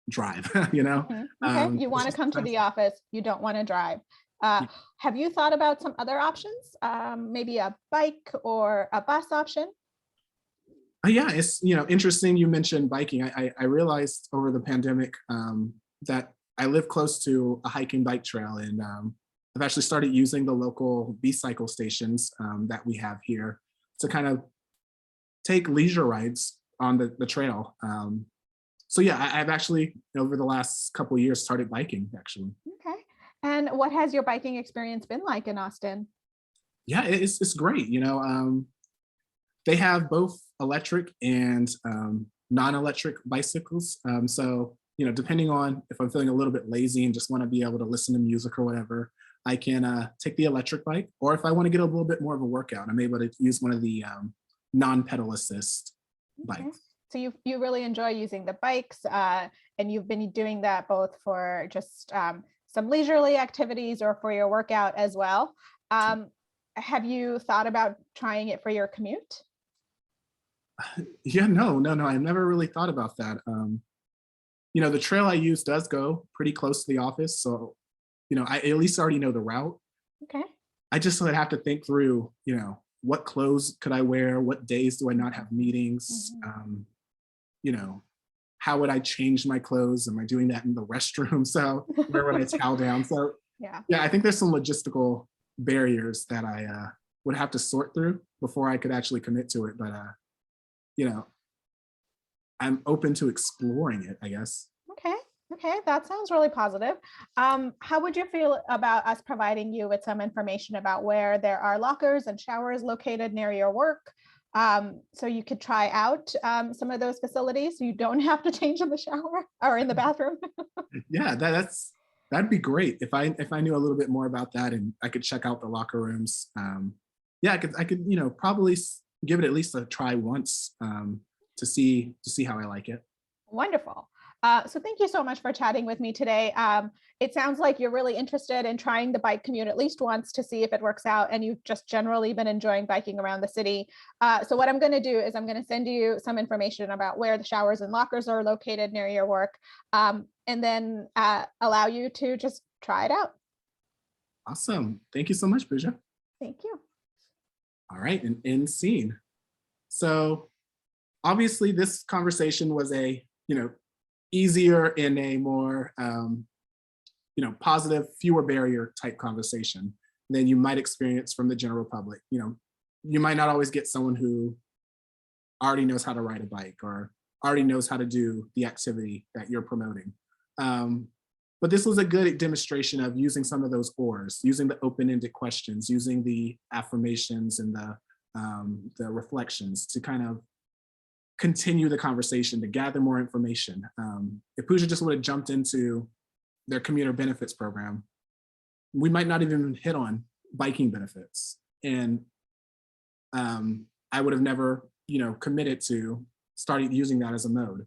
drive, Okay, you want to come to the office, you don't want to drive. Have you thought about some other options? Maybe a bike or a bus option? Yeah, it's interesting you mentioned biking. I realized over the pandemic that I live close to a hiking bike trail, and I've actually started using the local B-cycle stations that we have here to kind of take leisure rides on the trail. So yeah, I've actually over the last couple of years started biking actually. Okay. And what has your biking experience been like in Austin? Yeah, it's great. They have both electric and non-electric bicycles. So depending on if I'm feeling a little bit lazy and just want to be able to listen to music or whatever, I can take the electric bike. Or if I want to get a little bit more of a workout, I'm able to use one of the non-pedal assist bikes. So you really enjoy using the bikes, and you've been doing that both for just some leisurely activities or for your workout as well. Have you thought about trying it for your commute? Yeah, no. I never really thought about that. The trail I use does go pretty close to the office. So, I at least already know the route. Okay. I just would have to think through, what clothes could I wear? What days do I not have meetings? How would I change my clothes? Am I doing that in the restroom? So where would I towel down? So yeah, I think there's some logistical barriers that I would have to sort through before I could actually commit to it. But I'm open to exploring it, I guess. Okay, that sounds really positive. How would you feel about us providing you with some information about where there are lockers and showers located near your work? So you could try out some of those facilities so you don't have to change in the shower or in the bathroom. Yeah, that'd be great if I knew a little bit more about that and I could check out the locker rooms. yeah, I could, probably give it at least a try once, to see how I like it. Wonderful. So thank you so much for chatting with me today. It sounds like you're really interested in trying the bike commute at least once to see if it works out, and you've just generally been enjoying biking around the city. So what I'm going to do is I'm going to send you some information about where the showers and lockers are located near your work, and then allow you to just try it out. Awesome. Thank you so much, Pooja. Thank you. All right, and end scene. So obviously this conversation was a, easier and a more, positive, fewer barrier type conversation than you might experience from the general public. You might not always get someone who already knows how to ride a bike or already knows how to do the activity that you're promoting. But this was a good demonstration of using some of those ors, using the open-ended questions, using the affirmations and the reflections to kind of continue the conversation, to gather more information. If Pooja just would have jumped into their commuter benefits program, we might not even hit on biking benefits. And I would have never, committed to starting using that as a mode.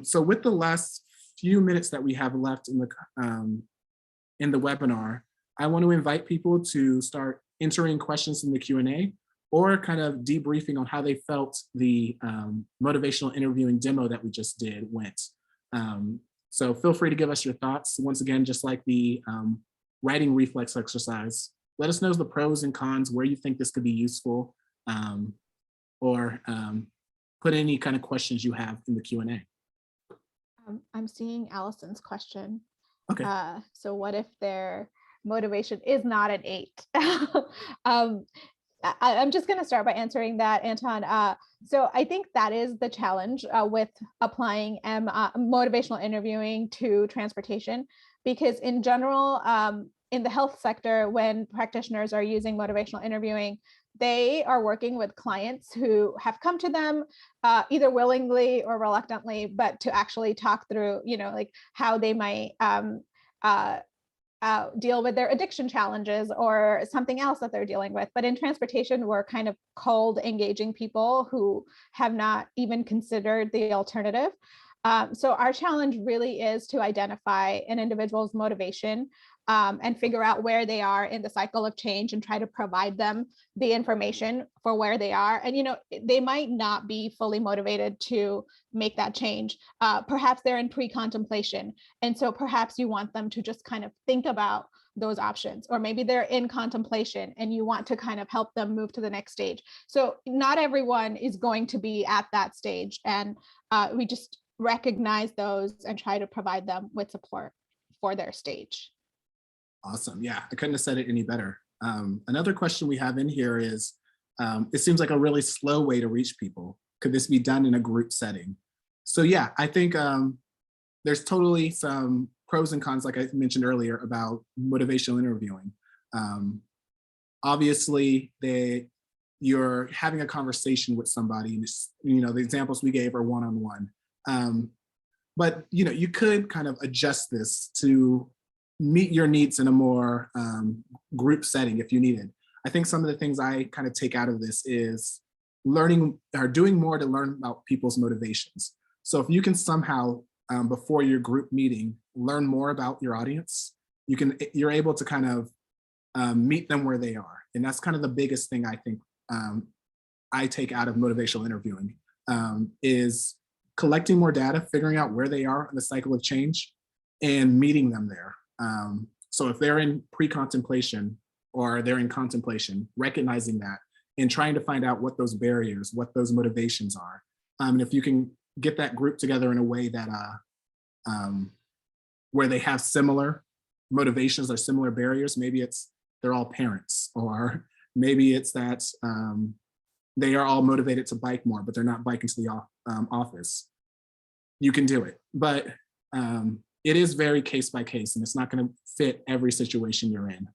So with the last few minutes that we have left in the webinar, I want to invite people to start entering questions in the Q&A or kind of debriefing on how they felt the motivational interviewing demo that we just did went. So feel free to give us your thoughts. Once again, just like the writing reflex exercise, let us know the pros and cons, where you think this could be useful, or put any kind of questions you have in the Q&A. I'm seeing Allison's question. Okay. So what if their motivation is not an 8? I'm just going to start by answering that, Anton. So I think that is the challenge with applying motivational interviewing to transportation, because in general, in the health sector, when practitioners are using motivational interviewing, they are working with clients who have come to them either willingly or reluctantly, but to actually talk through, like how they might deal with their addiction challenges or something else that they're dealing with. But in transportation, we're kind of cold engaging people who have not even considered the alternative. So our challenge really is to identify an individual's motivation and figure out where they are in the cycle of change and try to provide them the information for where they are. And, they might not be fully motivated to make that change. Perhaps they're in pre-contemplation. And so perhaps you want them to just kind of think about those options, or maybe they're in contemplation and you want to kind of help them move to the next stage. So not everyone is going to be at that stage. And we just recognize those and try to provide them with support for their stage. Awesome. Yeah, I couldn't have said it any better. Another question we have in here is, it seems like a really slow way to reach people. Could this be done in a group setting? So yeah, I think there's totally some pros and cons, like I mentioned earlier, about motivational interviewing. Obviously, you're having a conversation with somebody, and the examples we gave are one-on-one. But you could kind of adjust this to meet your needs in a more group setting if you needed. I think some of the things I kind of take out of this is learning or doing more to learn about people's motivations. So if you can somehow, before your group meeting, learn more about your audience, you're able to kind of meet them where they are. And that's kind of the biggest thing I think I take out of motivational interviewing, is collecting more data, figuring out where they are in the cycle of change, and meeting them there. So if they're in pre-contemplation or they're in contemplation, recognizing that and trying to find out what those barriers, what those motivations are. And if you can get that group together in a way that where they have similar motivations or similar barriers, maybe they're all parents, or maybe it's that they are all motivated to bike more, but they're not biking to the office. You can do it, but it is very case by case, and it's not going to fit every situation you're in.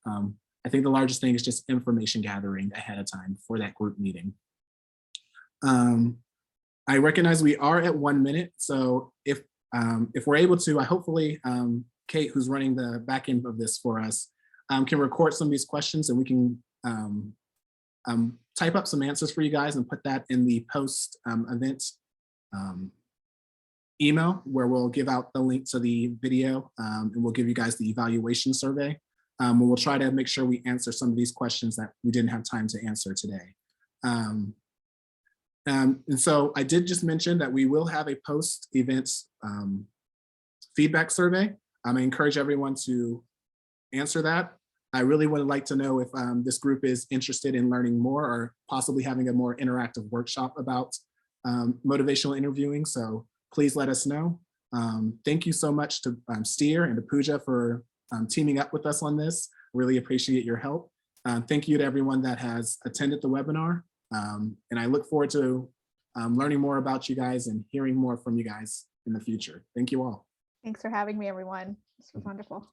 I think the largest thing is just information gathering ahead of time for that group meeting. I recognize we are at 1 minute, so if we're able to, hopefully Kate, who's running the back end of this for us, can record some of these questions, and we can type up some answers for you guys and put that in the post event email, where we'll give out the link to the video, and we'll give you guys the evaluation survey. We'll try to make sure we answer some of these questions that we didn't have time to answer today. And so I did just mention that we will have a post-event feedback survey. I encourage everyone to answer that. I really would like to know if this group is interested in learning more or possibly having a more interactive workshop about motivational interviewing. So please let us know. Thank you so much to Steer and to Pooja for teaming up with us on this. Really appreciate your help. Thank you to everyone that has attended the webinar. And I look forward to learning more about you guys and hearing more from you guys in the future. Thank you all. Thanks for having me, everyone. This was wonderful.